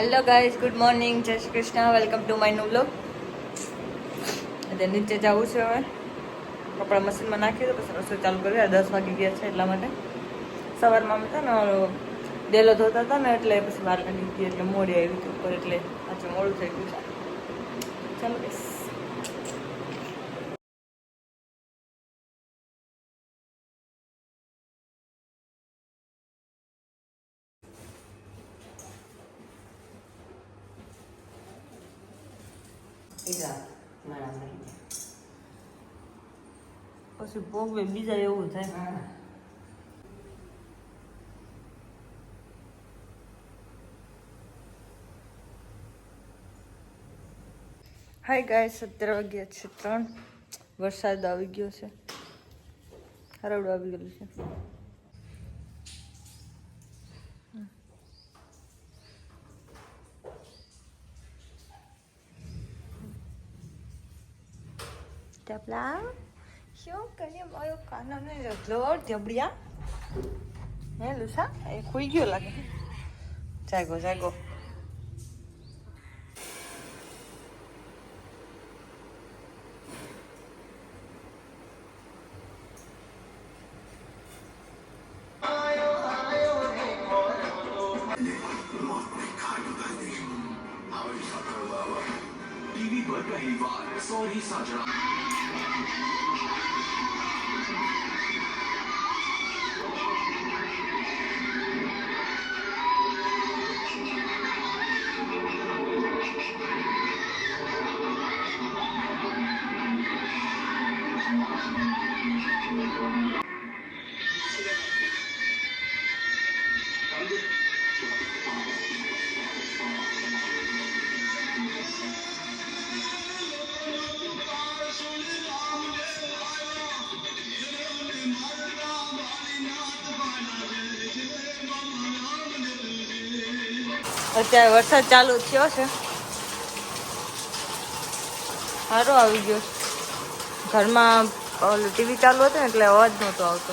Hello guys, good morning, જય Shri Krishna, welcome to my new vlog. અત્યારે નીચે જવું છે. હવે કપડાં મશીનમાં નાખી દો, પછી રસોઈ ચાલુ કરી. 10 વાગી ગયા છે, એટલા માટે સવારમાં હતા ને ડેલો ધોતા હતા ને એટલે પછી બહાર કાઢી દીધી, એટલે મોડી આવી હતી ઉપર, એટલે પાછું મોડું થઈ ગયું છે. ચાલો બસ. પછી ભોગવે બીજા એવું થાય. હાય ગાઈસ, 17 વાગ્યા છે 3. વરસાદ આવી ગયો છે, હરવડું આવી ગયેલું છે. ટપલા શું કરીએ? મારો કાનો ને રગલો ઢબડિયા હે લુસા એ ખોઈ ગયો લાગે. જાગો જાગો. અત્યારે વરસાદ ચાલુ થયો છે, સારો આવી ગયો. ઘરમાં ટીવી ચાલુ હતું ને એટલે અવાજ નહોતો આવતો.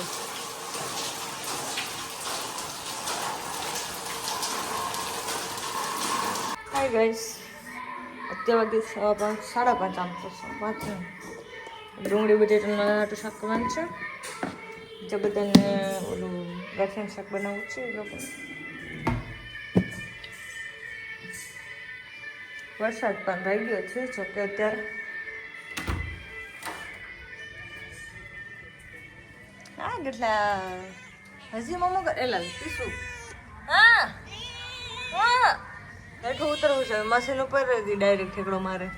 હાય ગાઈસ, અત્યારે વાગે 5:30 આમ તો 5:30. ડુંગળી બટેટાનું શાક કરવાનું છે. બીજા બધાને ઓલું ગાંઠિયાનું શાક બનાવવું છે એ લોકોને. વરસાદ પણ રહી ગયો છે, જોકે અત્યારે કેટલા હજી મમ્મો કરેલા પીશું. હા હા બેઠું ઉતરવું છે મશીન ઉપર, ડાયરેક્ટ ઠેકડો મારે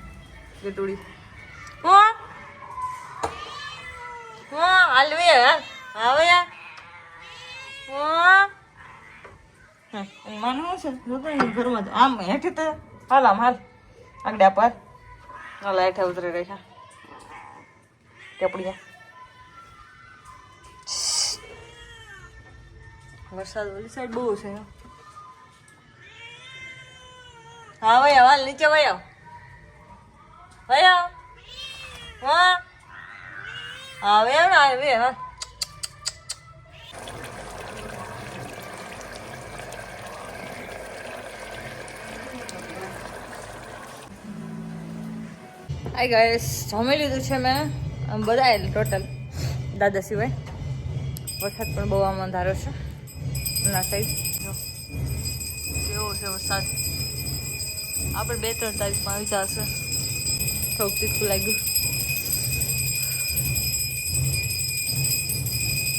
ગટુડી. હું હાલવી હવે માનવું છે ઘરમાં તો આમ હેઠી તો હાલ આમ હાલ આગડા પર હાલ હેઠે ઉતરી રહ્યા ટેપડીયા. વરસાદ ઓલી સાઈડ બહુ છે. હા ભાઈ હાલ નીચે ભાઈ આવ હા હવે ને આવે હા. હાય ગાઈસ, જમી લીધું છે મેં. આમ બધા ટોટલ દાદા સિવાય. વરસાદ પણ બહુ આમ અંધારો છે ના સાઈડ. કેવો છે વરસાદ? આપણે 2-3 તારીખમાં આવી જશે. થોડુંક તીખું લાગ્યું.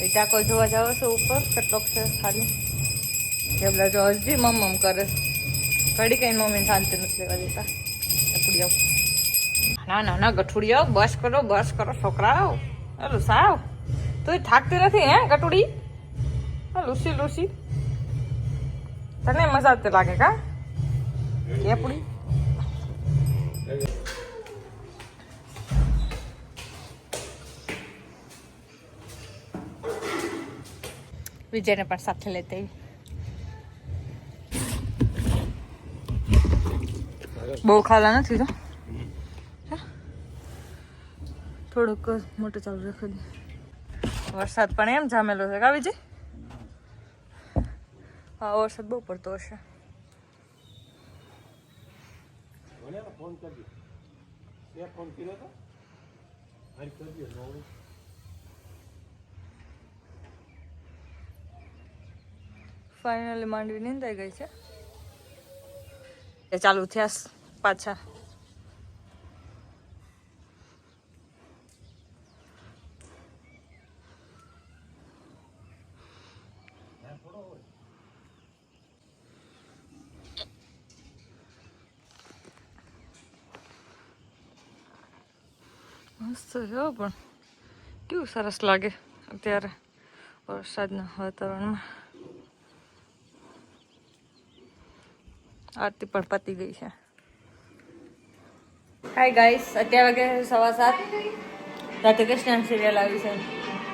એ ટાંકો જોવા જાવ છો ઉપર કેટલોક છે ખાલી. કેબલા જો હજી મમ કરે. ઘડી કઈ મમ્મી શાંતિ નથી લેવા દેતા. એપડી આવ ના ગઠુડી બસ કરો છોકરાઓ. હલો સાવ તું થાકતી નથી હે ગટુડી? લૂસી તને મજા આવતી લાગે કા કેપડી? વિજયને પણ સાથે લેતી. બહુ ખાલા નથી તો થોડુંક મોટું ચાલુ રાખી દે. વરસાદ પણ એમ જામેલો છે કાવી છે. હા વરસાદ બહુ પડતો હશે. ફોન કરજો. તે ફોન કર્યો તો? હાલ કરજો નો હોય. ફાઇનલી માંડવી નીંદાઈ ગઈ છે. એ ચાલુ થયા પાછા. મસ્ત છે પણ કેવું સરસ લાગે અત્યારે વરસાદના વાતાવરણમાં. આરતી પણ પતી ગઈ છે. હાય ગાઈસ, અત્યારે વાગે 7:15. રાતે કૃષ્ણ સિરિયલ આવી છે.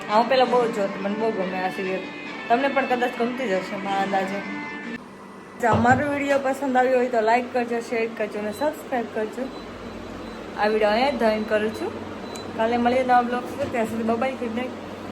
હું પેલા બહુ જોતી, મને બહુ ગમે આ સિરિયલ. તમને પણ કદાચ ગમતી જ હશે મારા અંદાજે. જો અમારો વિડીયો પસંદ આવ્યો હોય તો લાઈક કરજો, શેર કરજો અને સબસ્ક્રાઈબ કરજો. આ વિડીયો અહીંયા જ જોઈન કરું છું. કાલે મળીએ નવા બ્લોગ. ત્યાં સુધી બાય, ગુડ નાઇટ.